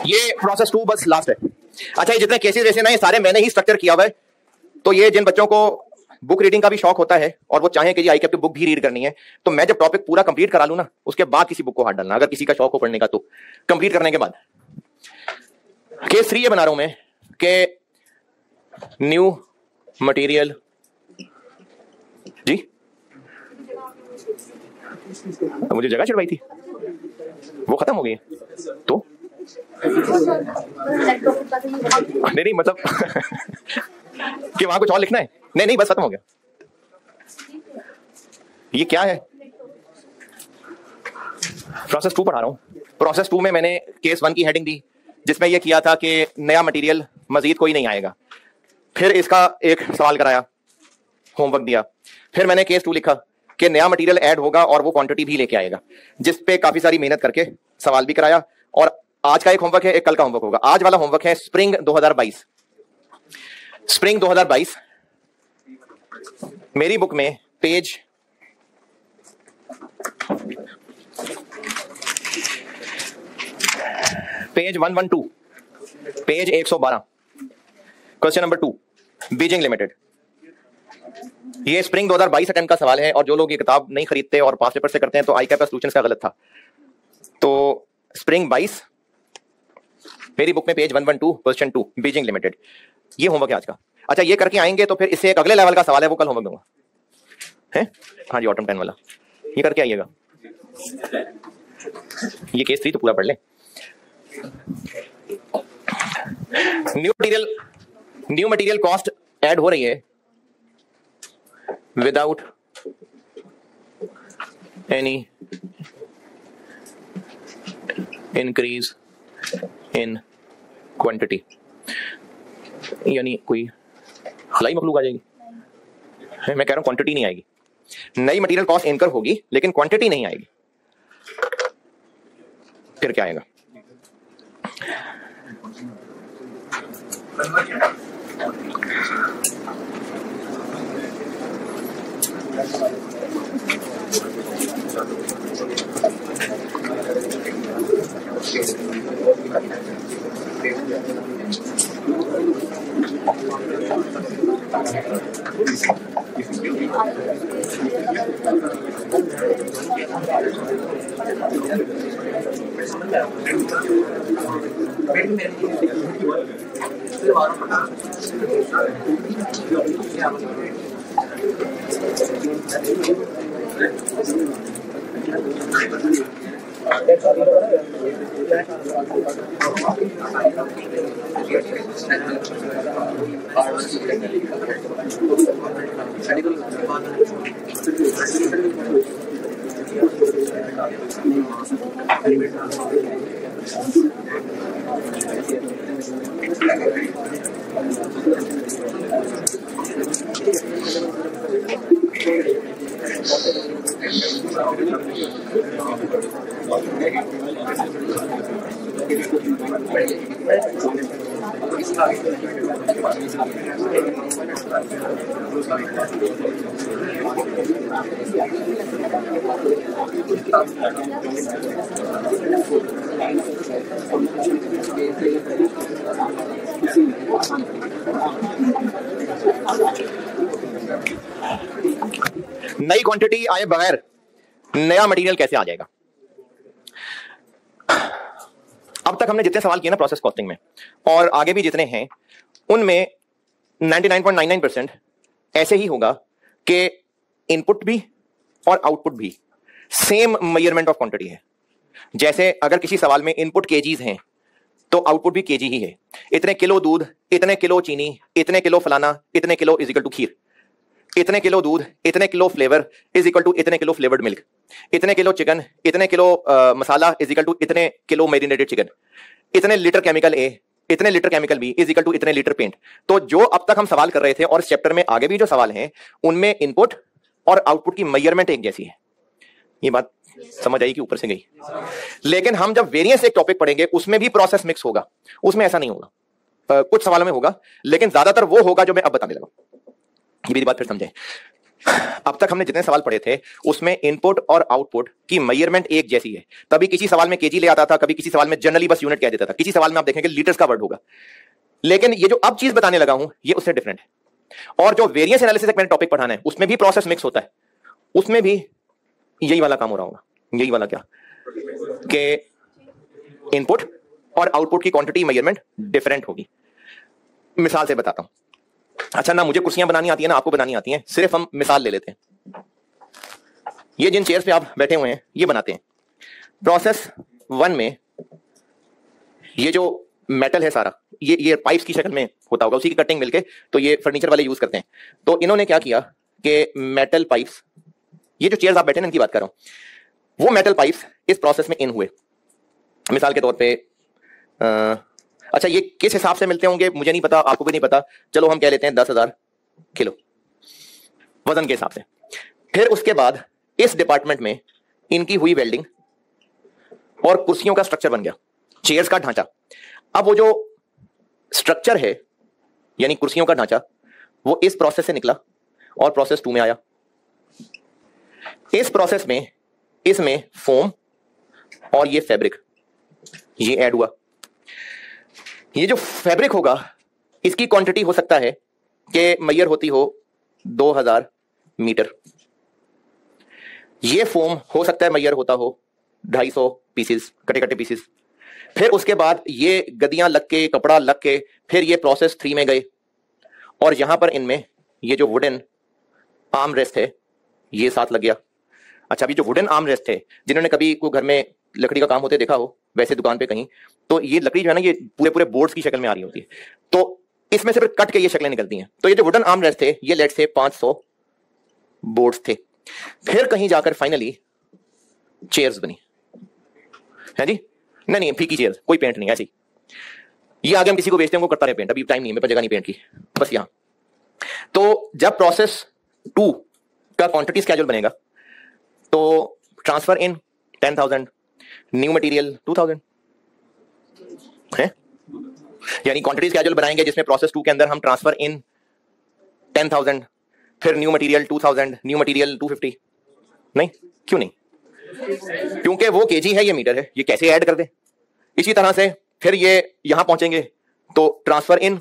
ये प्रोसेस 2 बस लास्ट है। अच्छा, ये जितने केसेस जैसे ना, ये सारे मैंने ही स्ट्रक्चर किया हुआ है, तो ये जिन बच्चों को बुक रीडिंग का भी शौक होता है और वो चाहें कि ये आईकैप की बुक भी रीड करनी है, तो मैं जब टॉपिक पूरा कंप्लीट करा लूं ना, उसके बाद किसी बुक को हाथ डालना, अगर किसी का शौक हो पढ़ने का, तो कंप्लीट करने के बाद। केस 3 ये बना रहा हूं मैं कि न्यू मटेरियल जी, मुझे जगह चढ़वाई थी, वो खत्म हो गई तो नहीं मतलब कि वहां कुछ और लिखना है? नहीं बस खत्म हो गया। ये क्या है? प्रोसेस 2 पढ़ा रहा हूं। प्रोसेस 2 में मैंने केस 1 की हेडिंग दी, जिसमें यह किया था कि नया मटेरियल मजीद कोई नहीं आएगा। फिर इसका एक सवाल कराया, होमवर्क दिया। फिर मैंने केस 2 लिखा कि नया मटेरियल ऐड होगा और वो क्वांटिटी भी लेके आएगा, जिस पे काफी सारी मेहनत करके सवाल भी कराया। और आज का एक होमवर्क है, एक कल का होमवर्क होगा। आज वाला होमवर्क है स्प्रिंग 2022। स्प्रिंग 2022 मेरी बुक में page page 112, page 112, question number 2, Beijing limited. ये स्प्रिंग 2022 अटेम्प्ट का सवाल है, और जो लोग ये किताब नहीं खरीदते और पास पेपर से करते हैं, तो आईकैप सॉल्यूशंस का गलत था। तो स्प्रिंग 22 मेरी बुक में पेज 112, क्वेश्चन 2, बीजिंग लिमिटेड। ये होमवर्क है आज का। अच्छा, ये करके आएंगे तो फिर इससे एक अगले लेवल का सवाल है, वो कल होमवर्क दूंगा, है? हाँ जी, ऑटम 10 वाला, ये करके आइएगा। ये केस 3 तो पूरा पढ़ ले। न्यू मटेरियल कॉस्ट ऐड हो रही है without any increase in quantity, यानी कोई खलाई मखलूक आ जाएगी। मैं कह रहा हूं क्वांटिटी नहीं आएगी। नई मटेरियल कॉस्ट इनकर होगी लेकिन क्वांटिटी नहीं आएगी। फिर क्या आएगा? नई क्वांटिटी आए बगैर नया मटेरियल कैसे आ जाएगा? अब तक हमने जितने सवाल किए ना प्रोसेस कॉस्टिंग में, और आगे भी जितने हैं, उनमें 99.99% ऐसे ही होगा कि इनपुट भी और आउटपुट भी सेम मेजरमेंट ऑफ क्वांटिटी है। जैसे अगर किसी सवाल में इनपुट केजीज हैं तो आउटपुट भी केजी ही है। इतने किलो दूध, इतने किलो चीनी, इतने किलो फलाना, इतने kilo is equal to kheer, इतने किलो दूध, इतने kilo flavour is equal to इतने किलो फ्लेवर्ड मिल्क, इतने किलो चिकन, इतने kilo masala is equal to इतने किलो मैरिनेटेड चिकन, इतने लीटर केमिकल ए, इतने litre chemical B is equal to इतने लीटर पेंट। तो जो अब तक हम सवाल कर रहे थे और इस चैप्टर में आगे भी जो सवाल हैं उनमें इनपुट और आउटपुट की मेजरमेंट एक जैसी है। ये बात समझ आई कि ऊपर से गई? लेकिन हम जब वेरिएंस एक टॉपिक पढ़ेंगे उसमें भी प्रोसेस मिक्स होगा, उसमें ऐसा नहीं होगा। कुछ सवालों में होगा, लेकिन ज्यादातर वो होगा जो मैं अब बताने लगा। ये भी बात फिर समझे। अब तक हमने जितने सवाल पढ़े थे उसमें इनपुट और आउटपुट की मेजरमेंट एक जैसी है। कभी किसी सवाल में केजी ले आता था, कभी किसी सवाल में जनरली बस यूनिट कह देता था, किसी सवाल में आप देखेंगे लीटर्स का वर्ड होगा। लेकिन ये जो अब चीज बताने लगा हूं ये उससे डिफरेंट है। और जो वेरिएंस एनालिसिस मैंने टॉपिक पढ़ाना है उसमें भी प्रोसेस मिक्स होता है, उसमें भी यही वाला काम हो रहा होगा। यही वाला क्या कि इनपुट और आउटपुट की क्वांटिटी मेजरमेंट डिफरेंट होगी। मिसाल से बताता हूं। अच्छा, ना मुझे कुर्सियां बनानी आती है ना आपको बनानी आती हैं, सिर्फ हम मिसाल ले लेते हैं। ये जिन चेयर्स पे आप बैठे हुए हैं ये बनाते हैं। प्रोसेस 1 में ये जो मेटल है सारा ये पाइप्स की शक्ल में होता होगा, उसी की कटिंग मिलके तो ये फर्नीचर वाले यूज करते हैं। तो इन्होंने क्या किया कि मेटल पाइप्स, ये जो चेयर्स आप बैठे हैं इनकी बात कर रहा हूं, वो मेटल पाइप्स इस प्रोसेस में इन हुए। मिसाल के तौर पे अच्छा, ये किस हिसाब से मिलते होंगे मुझे नहीं पता, आपको भी नहीं पता, चलो हम कह लेते हैं 10,000 किलो वजन के हिसाब से। फिर उसके बाद इस डिपार्टमेंट में इनकी हुई वेल्डिंग और कुर्सियों का स्ट्रक्चर बन गया, चेयर्स का ढांचा। अब वो जो स्ट्रक्चर है यानी कुर्सियों का ढांचा वो इस प्रोसेस से निकला और प्रोसेस 2 में आया। इस प्रोसेस में इसमें फोम और ये फैब्रिक ये ऐड हुआ। ये जो फैब्रिक होगा इसकी क्वांटिटी हो सकता है कि मैयर होती हो 2000 मीटर। ये फोम हो सकता है मैयर होता हो 250 पीसेस, कटे कटे पीसेस। फिर उसके बाद ये गदियां लग के, कपड़ा लग के, फिर ये प्रोसेस 3 में गए और यहां पर इनमें ये जो वुडन आर्म रेस्ट है ये साथ लग गया। अच्छा, अभी जो वुडन आर्म रेस्ट है, जिन्होंने कभी कोई घर में लकड़ी का काम होते देखा हो वैसे दुकान पे कहीं, तो ये लकड़ी जो है ना ये पूरे पूरे बोर्ड्स की शक्ल में आ रही होती है, तो इसमें से फिर कट के ये शक्लें निकलती हैं। तो ये जो वुडन आर्म रेस्ट थे ये लेट से 500 बोर्ड्स थे। फिर कहीं जाकर फाइनली चेयर्स बनी है जी। नहीं फीकी चेयर्स, कोई पेंट नहीं, ऐसी। ये आगे हम किसी को बेचते हैं वो करता रहे पेंट, अभी टाइम नहीं है, मेरे पास जगह नहीं पेंट की, बस यहां। तो जब प्रोसेस 2 का क्वांटिटी स्केड्यूल बनेगा तो ट्रांसफर इन 10,000, न्यू मटेरियल 2,000 है, यानी क्वांटिटी स्केड्यूल बनाएंगे जिसमें प्रोसेस 2 के अंदर हम ट्रांसफर इन 10,000, फिर न्यू मटेरियल 2,000, न्यू मटेरियल 250। नहीं, क्यों नहीं? क्योंकि वो केजी है, ये मीटर है, ये कैसे ऐड कर दे। इसी तरह से फिर ये यहां पहुंचेंगे तो transfer in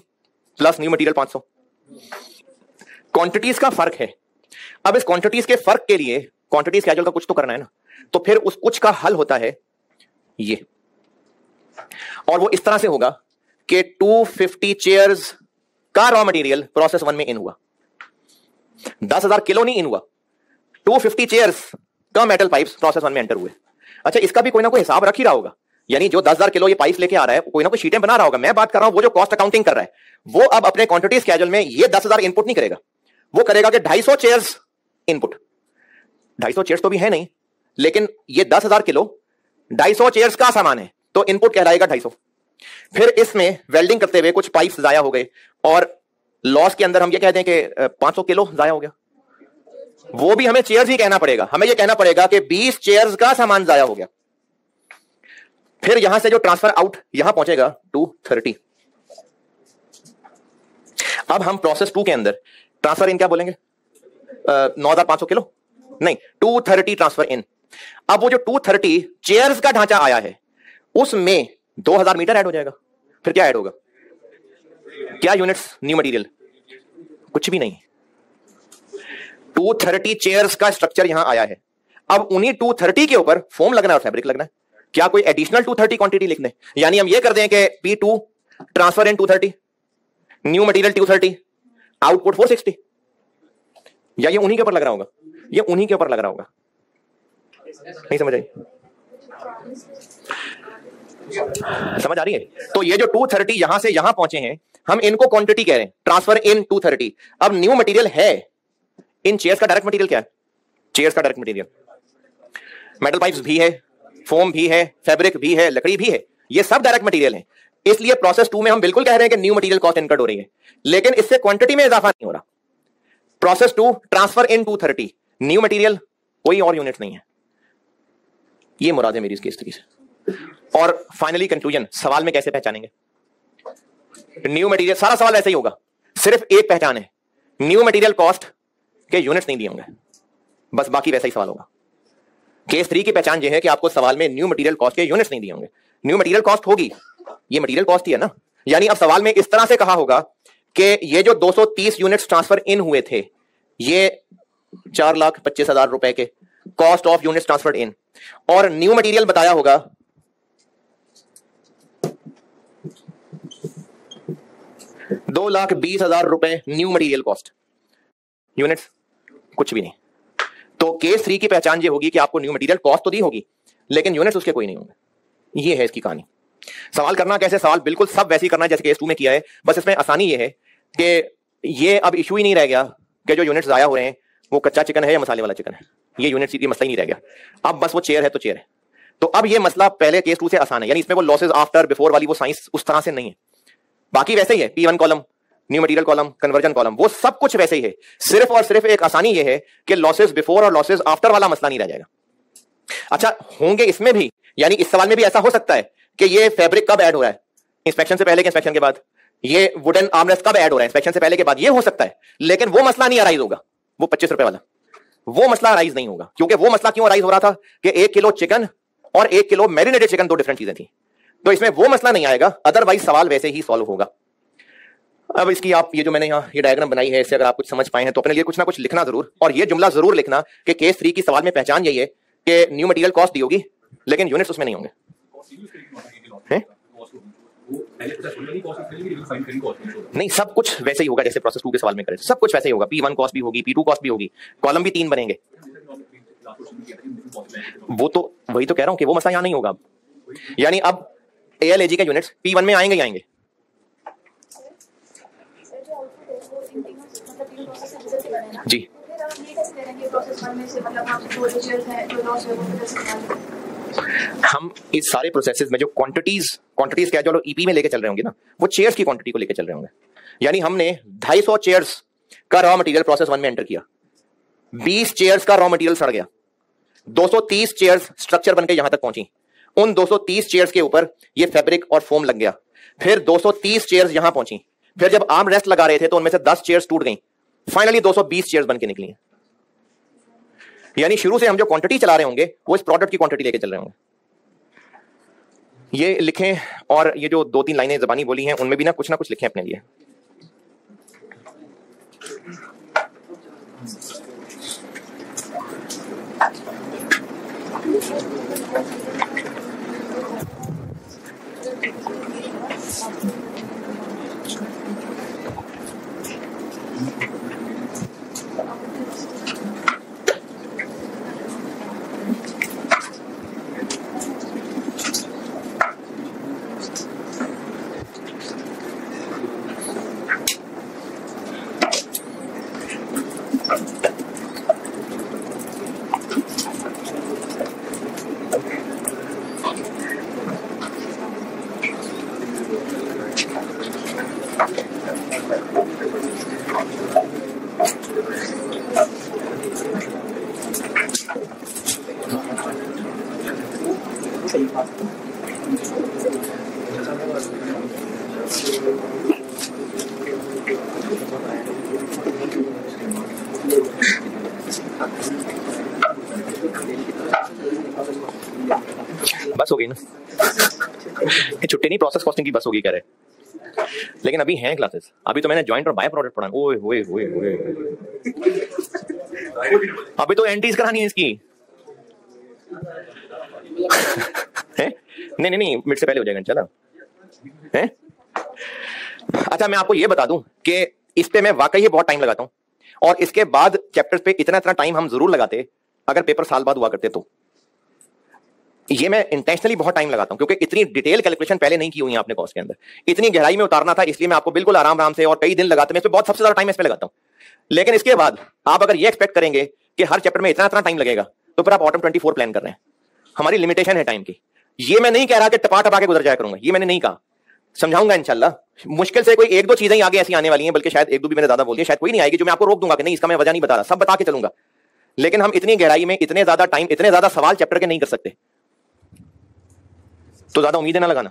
plus new material 500। Quantities का फर्क है। अब इस क्वांटिटीज के फर्क के लिए क्वांटिटी स्केड्यूल का कुछ तो करना है ना, तो फिर उस कुछ का हल होता है ये, और वो इस तरह से होगा कि 250 चेयर्स का रॉ मटेरियल प्रोसेस 1 में इन हुआ। 10,000 किलो नहीं इन हुआ, 250 चेयर्स का मेटल पाइप्स प्रोसेस 1 में एंटर हुए। अच्छा, इसका भी कोई ना कोई हिसाब रख ही रहा होगा, यानी जो 10,000 किलो ये पाइप्स लेके आ रहा है कोई ना कोई शीटें बना रहा होगा। मैं बात कर रहा हूं वो जो कॉस्ट अकाउंटिंग कर रहा है वो अब अपने क्वांटिटी स्केड्यूल में ये 10,000 इनपुट नहीं करेगा, वो करेगा कि 250 चेयर्स इनपुट। 250 चेयर्स तो भी है नहीं, लेकिन ये 10,000 किलो 250 चेयर्स का सामान है तो इनपुट कहलाएगा 250। फिर इसमें वेल्डिंग करते हुए कुछ पाइप्स जाया हो गए और लॉस के अंदर हम ये कहते हैं कि 500 किलो जाया हो गया। वो भी हमें चेयर्स ही कहना पड़ेगा। हमें ये कहना पड़ेगा कि 20 चेयर्स का सामान जाया हो गया। फिर यहां से जो ट्रांसफर आउट यहां पहुंचेगा 230। अब हम प्रोसेस 2 के अंदर ट्रांसफर इन क्या बोलेंगे? 9500 किलो नहीं, 230 ट्रांसफर इन। अब वो जो 230 चेयर्स का ढांचा आया है उसमें 2000 मीटर ऐड हो जाएगा। फिर क्या ऐड होगा? क्या यूनिट्स? New material? कुछ भी नहीं। 230 चेयर्स का स्ट्रक्चर यहां आया है। अब उन्हीं 230 के ऊपर फोम लगना है और फैब्रिक लगना है। क्या कोई एडिशनल 230 क्वांटिटी लिखने? यानी हम ये कर दें कि P2 ट्रांसफर इन 230, न्यू मटेरियल 230, आउटपुट 460। या ये उन्हीं के ऊपर लग रहा होगा? ये उन्हीं के ऊपर लग रहा होगा। नहीं समझ आई? समझ आ रही है? तो ये जो 230 यहां से यहां पहुंचे हैं, हम इनको क्वांटिटी कह रहे हैं, ट्रांसफर इन 230। अब न्यू मटेरियल है इन चेयर्स का डायरेक्ट मटेरियल क्या है? चेयर्स का डायरेक्ट मटेरियल मेटल पाइप्स भी है, फोम भी है, फैब्रिक भी है, लकड़ी भी है, ये सब डायरेक्ट मटेरियल है। इसलिए प्रोसेस 2 में हम बिल्कुल कह रहे हैं कि न्यू मटेरियल कॉस्ट इनकर्ड हो रही है, लेकिन इससे क्वांटिटी में इजाफा नहीं हो रहा। प्रोसेस 2 ट्रांसफर इन 230, न्यू मटेरियल कोई और यूनिट नहीं है। ये मुराद है मेरी इसकी स्थिति से। और फाइनली कंक्लूजन, सवाल में कैसे पहचानेंगे न्यू मटेरियल? सारा सवाल ऐसे ही होगा, सिर्फ एक पहचान है, न्यू मटेरियल कॉस्ट के यूनिट्स नहीं दिए होंगे, बस बाकी वैसा ही सवाल होगा। केस 3 की पहचान ये है कि आपको सवाल में न्यू मटेरियल कॉस्ट के यूनिट्स नहीं दिए होंगे। न्यू मटेरियल कॉस्ट होगी, ये मटेरियल कॉस्ट ही है ना। यानी अब सवाल में इस तरह से कहा होगा कि ये जो 230 यूनिट्स ट्रांसफर इन हुए थे, ये 4,25,000 रुपए के कॉस्ट ऑफ यूनिट्स ट्रांसफर्ड इन, और न्यू मटेरियल बताया होगा 2,20,000 रुपए न्यू मटेरियल कॉस्ट। यूनिट्स कुछ भी नहीं। तो केस 3 की पहचान ये होगी कि आपको न्यू मटेरियल कॉस्ट तो दी होगी, लेकिन यूनिट्स उसके कोई नहीं होंगे। ये है इसकी कहानी। सवाल करना कैसे? सवाल बिल्कुल सब वैसे ही करना है जैसे केस 2 में किया है, बस इसमें आसानी ये है कि ये अब इशू ही नहीं रह गया कि जो यूनिट्स जाया हो रहे हैं वो कच्चा चिकन है या मसाले वाला चिकन है। ये यूनिट्स की मसला ही नहीं रह गया। अब बस वो चेयर है तो चेयर है। तो अब ये मसला पहले केस 2 से आसान है, यानी इसमें वो लॉसेज आफ्टर बिफोर वाली वो साइंस उस तरह से नहीं है। बाकी वैसे ही है, P1 column, new material column, conversion column, वो सब कुछ वैसे ही है। सिर्फ और सिर्फ एक आसानी ये है कि लॉसेज बिफोर और लॉसेज आफ्टर वाला मसला नहीं रह जाएगा। अच्छा, होंगे इसमें भी, यानी इस सवाल में भी ऐसा हो सकता है कि ये फैब्रिक कब ऐड हो रहा है? इंस्पेक्शन से पहले कि इंस्पेक्शन के बाद? ये वुडन आर्मरेस्ट कब ऐड हो रहा है? इंस्पेक्शन से पहले के बाद? ये हो सकता है, लेकिन वो मसला नहीं अराइज होगा, वो 25 रुपए वाला वो मसला अराइज नहीं होगा। क्योंकि वो मसला क्यों अराइज हो रहा था कि 1 किलो चिकन और 1 किलो मैरिनेटेड चिकन दो डिफरेंट चीजें थी, तो इसमें वो मसला नहीं आएगा। अदरवाइज सवाल वैसे ही सॉल्व होगा। अब इसकी आप ये जो मैंने यहाँ ये डायग्राम बनाई है, इससे अगर आप कुछ समझ पाए हैं तो अपने लिए कुछ ना कुछ लिखना जरूर, और ये जुमला जरूर लिखना कि केस 3 की सवाल में पहचान यही है कि न्यू मटेरियल कॉस्ट दी होगी लेकिन यूनिट्स उसमें नहीं होंगे। नहीं, सब कुछ वैसे ही होगा जैसे प्रोसेस 2 के सवाल में करें, सब कुछ वैसे ही होगा। P1 कॉस्ट भी होगी, P2 कॉस्ट भी होगी, कॉलम भी 3 बनेंगे। वो तो वही तो कह रहा हूं कि वो मसला यहां नहीं होगा। अब यानी अब ALAG के यूनिट्स P1 में आएंगे ही आएंगे। जी, हम इस सारे प्रोसेसेस में जो क्वांटिटीज क्या जो ईपी में लेके चल रहे होंगे ना, वो चेयर्स की क्वांटिटी को लेके चल रहे होंगे। यानी हमने 250 चेयर्स का रॉ मटेरियल प्रोसेस 1 में एंटर किया, 20 चेयर्स का रॉ मटेरियल सड़ गया, 230 चेयर्स स्ट्रक्चर बनके यहां तक पहुंची, उन 230 चेयर्स के ऊपर ये फैब्रिक और फोम लग गया, फिर 230 चेयर्स यहां पहुंची, फिर जब आर्म रेस्ट लगा रहे थे तो उनमें से 10 चेयर्स टूट गई, फाइनली 220 चेयर्स बनके निकली हैं। यानी शुरू से हम जो क्वांटिटी चला रहे होंगे वो इस प्रोडक्ट की क्वांटिटी लेके चल रहे होंगे। ये लिखें, और ये जो 2-3 लाइनें ज़बानी बोली हैं उनमें भी ना कुछ लिखें अपने लिए। बस हो गई ना, ये छुट्टी नहीं, प्रोसेस कॉस्टिंग की बस होगी कह रहे। लेकिन अभी हैं क्लासेस, अभी तो मैंने जॉइंट और बाय प्रोडक्ट पढ़ा। ओए ओए ओए ओए, अभी तो एंट्रीज करानी है इसकी। है? नहीं नहीं नहीं, मिड से पहले हो जाएगा चला है। अच्छा मैं आपको ये बता दूं कि इस पे मैं वाकई ही बहुत टाइम लगाता हूं, और इसके बाद चैप्टर्स पे इतना इतना टाइम हम जरूर लगाते अगर पेपर साल बाद हुआ करते तो। ये मैं इंटेंशनली बहुत टाइम लगाता हूं क्योंकि इतनी डिटेल कैलकुलेशन पहले नहीं की हुई है आपने कोर्स के अंदर, इतनी गहराई में उतारना था, इसलिए मैं आपको बिल्कुल आराम आराम से और कई दिन लगाते, मैं इस पे बहुत सबसे ज्यादा टाइम इस पे लगाता हूं। लेकिन इसके बाद आप अगर ये एक्सपेक्ट करेंगे कि हर चैप्टर में इतना इतना टाइम लगेगा तो फिर आप ऑटम 24 प्लान कर रहे हैं। हमारी लिमिटेशन है टाइम की। ये मैं नहीं कह रहा कि टपा टपा के गुजर जाया करूंगा, ये मैंने नहीं कहा, समझाऊंगा इंशाल्लाह। मुश्किल से कोई एक दो चीजें आगे ऐसी आने वाली हैं, बल्कि शायद एक दो भी मैंने ज्यादा बोल दिया, शायद कोई नहीं आएगी जो मैं आपको रोक दूंगा कि नहीं इसका मैं वजह नहीं बता रहा, सब बता के चलूंगा। लेकिन हम इतनी गहराई में इतने ज्यादा टाइम, इतने ज्यादा सवाल चैप्टर के नहीं कर सकते, तो ज्यादा उम्मीदें ना लगाना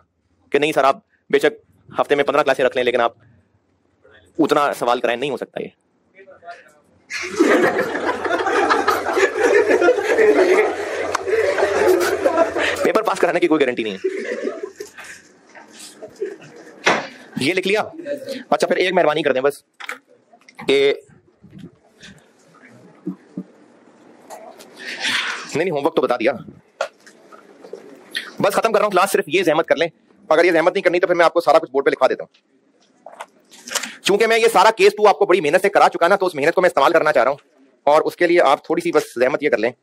कि नहीं सर आप बेशक हफ्ते में 15 क्लासें रख लें लेकिन आप उतना सवाल कराएं, नहीं हो सकता ये। पेपर पास कराने की कोई गारंटी नहीं है। ये लिख लिया। अच्छा फिर एक मेहरबानी कर दें बस कि नहीं होमवर्क तो बता दिया, बस खत्म कर रहा हूं क्लास। सिर्फ ये जहमत कर लें, अगर ये जहमत नहीं करनी तो फिर मैं आपको सारा कुछ बोर्ड पे लिखवा देता हूं। चूंकि मैं ये सारा केस 2 आपको बड़ी मेहनत से करा चुका ना, तो उस मेहनत को मैं इस्तेमाल करना चाह रहा हूं, और उसके लिए आप थोड़ी सी बस जहमत ये कर लें।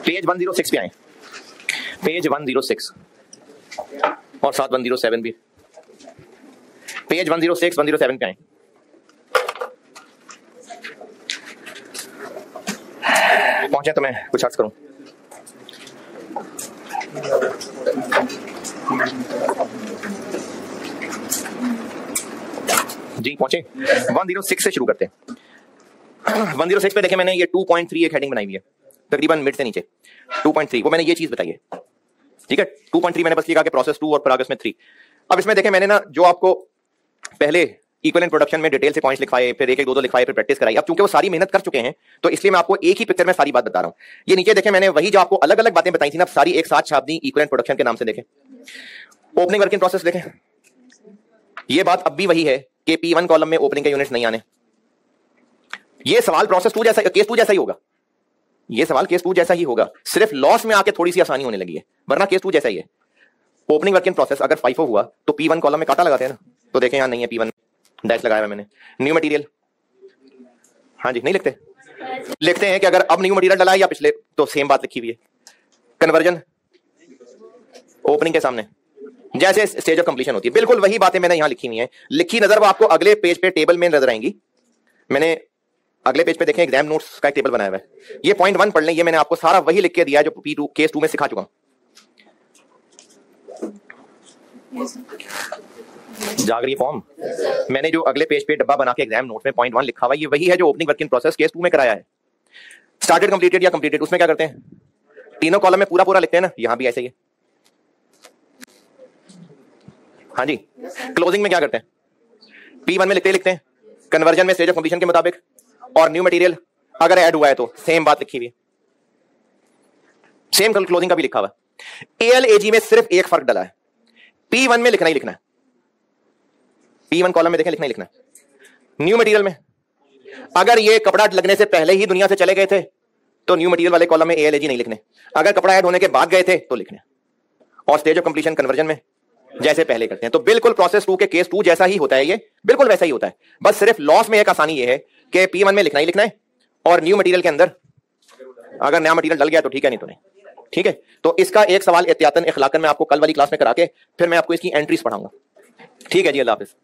पेज 106 पे आए, पेज 106 और साथ 107 भी, पेज 106 107 पे आए। पहुंचे तो मैं कुछ अर्ज करूं। जी पहुंचे, 106 से शुरू करते हैं। 106 पे देखें मैंने ये 2.3 एक हेडिंग बनाई हुई है, तकरीबन मिड से नीचे 2.3 वो मैंने ये चीज बताई है, ठीक है। 2.3 मैंने बस लिखा कि प्रोसेस 2 और फिर आगे उसमें 3। अब इसमें देखें मैंने ना जो आपको पहले इक्विवेलेंट प्रोडक्शन में डिटेल से पॉइंट्स लिखवाए, फिर एक एक दो दो लिखवाए, फिर प्रैक्टिस कराई। अब चूंकि वो सारी मेहनत कर चुके हैं तो इसलिए मैं आपको एक ही पिक्चर में सारी बात बता रहा हूं। ये नीचे देखें मैंने वही जो आपको अलग अलग बातें बताई थी ना, सारी एक साथ छाप दी इक्विवेलेंट प्रोडक्शन के नाम से। देखें ओपनिंग वर्किंग प्रोसेस, देखें ये बात अब भी वही है कि P1 कॉलम में ओपनिंग के यूनिट्स नहीं आने। ये सवाल प्रोसेस 2 जैसा, केस 2 जैसा ही होगा, ये सवाल केस 2 जैसा ही होगा, सिर्फ लॉस में आके थोड़ी सी आसानी होने लगी है, वरना केस 2 जैसा ही है। ओपनिंग वर्किंग प्रोसेस अगर FIFO हुआ तो P1 कॉलम में काटा लगाते हैं ना, तो देखें यहां नहीं है, P1 डैश लगाया है मैंने। न्यू मटेरियल, हाँ जी नहीं लिखते, लिखते हैं कि अगर अब न्यू मटेरियल डला है या पिछले, तो सेम बात लिखी हुई है। कन्वर्जन ओपनिंग के सामने जैसे स्टेज ऑफ कंप्लीशन होती है, बिल्कुल वही बातें मैंने यहां लिखी हुई है। लिखी नजर वो आपको अगले पेज पे टेबल में नजर आएंगी। मैंने अगले पेज पे देखें एग्जाम नोट्स का एक टेबल बनाया हुआ है, ये पॉइंट 1 पढ़ लें, ये मैंने आपको सारा वही लिख के दिया जो P2 केस 2 में सिखा चुका हूं। जाग रही फॉर्म, मैंने जो अगले पेज पे डब्बा बना के एग्जाम नोट में पॉइंट 1 लिखा हुआ है, ये वही है जो ओपनिंग वर्किंग प्रोसेस केस 2 में कराया है। स्टार्टेड, कंप्लीटेड या कंप्लीटेड, उसमें क्या करते हैं, तीनों कॉलम में पूरा पूरा लिखते हैं ना, यहां भी ऐसे ही है। हाँ जी, क्लोजिंग में क्या करते हैं, P1 में लिखते हैं, कन्वर्जन में स्टेज ऑफ कंप्लीशन के मुताबिक, और न्यू मटेरियल अगर ऐड हुआ है तो सेम बात लिखी हुई है, सेम क्लोजिंग का भी लिखा हुआ है। ALAG में सिर्फ एक फर्क डला है, P1 में लिखना ही लिखना है, P1 कॉलम में देखें लिखना ही लिखना है। न्यू मटेरियल में अगर ये कपड़ा लगने से पहले ही दुनिया से चले गए थे तो न्यू मटेरियल वाले कॉलम में ALAG नहीं लिखने, अगर कपड़ा ऐड होने के बाद गए थे तो लिखने, और स्टेज ऑफ कंप्लीशन कन्वर्जन में जैसे पहले करते हैं। तो बिल्कुल प्रोसेस 2 के केस 2 जैसा ही होता है, ये बिल्कुल वैसा ही होता है, बस सिर्फ लॉस में एक आसानी ये है कि P1 में लिखना ही लिखना है, और न्यू मटेरियल के अंदर अगर नया मटेरियल डल गया तो ठीक है, नहीं तो नहीं, ठीक है। तो इसका एक सवाल एहतियातन इखलाकन मैं आपको कल वाली क्लास में करा के फिर मैं आपको इसकी एंट्रीज पढ़ाऊंगा, ठीक है जी। अल्लाह हाफिज।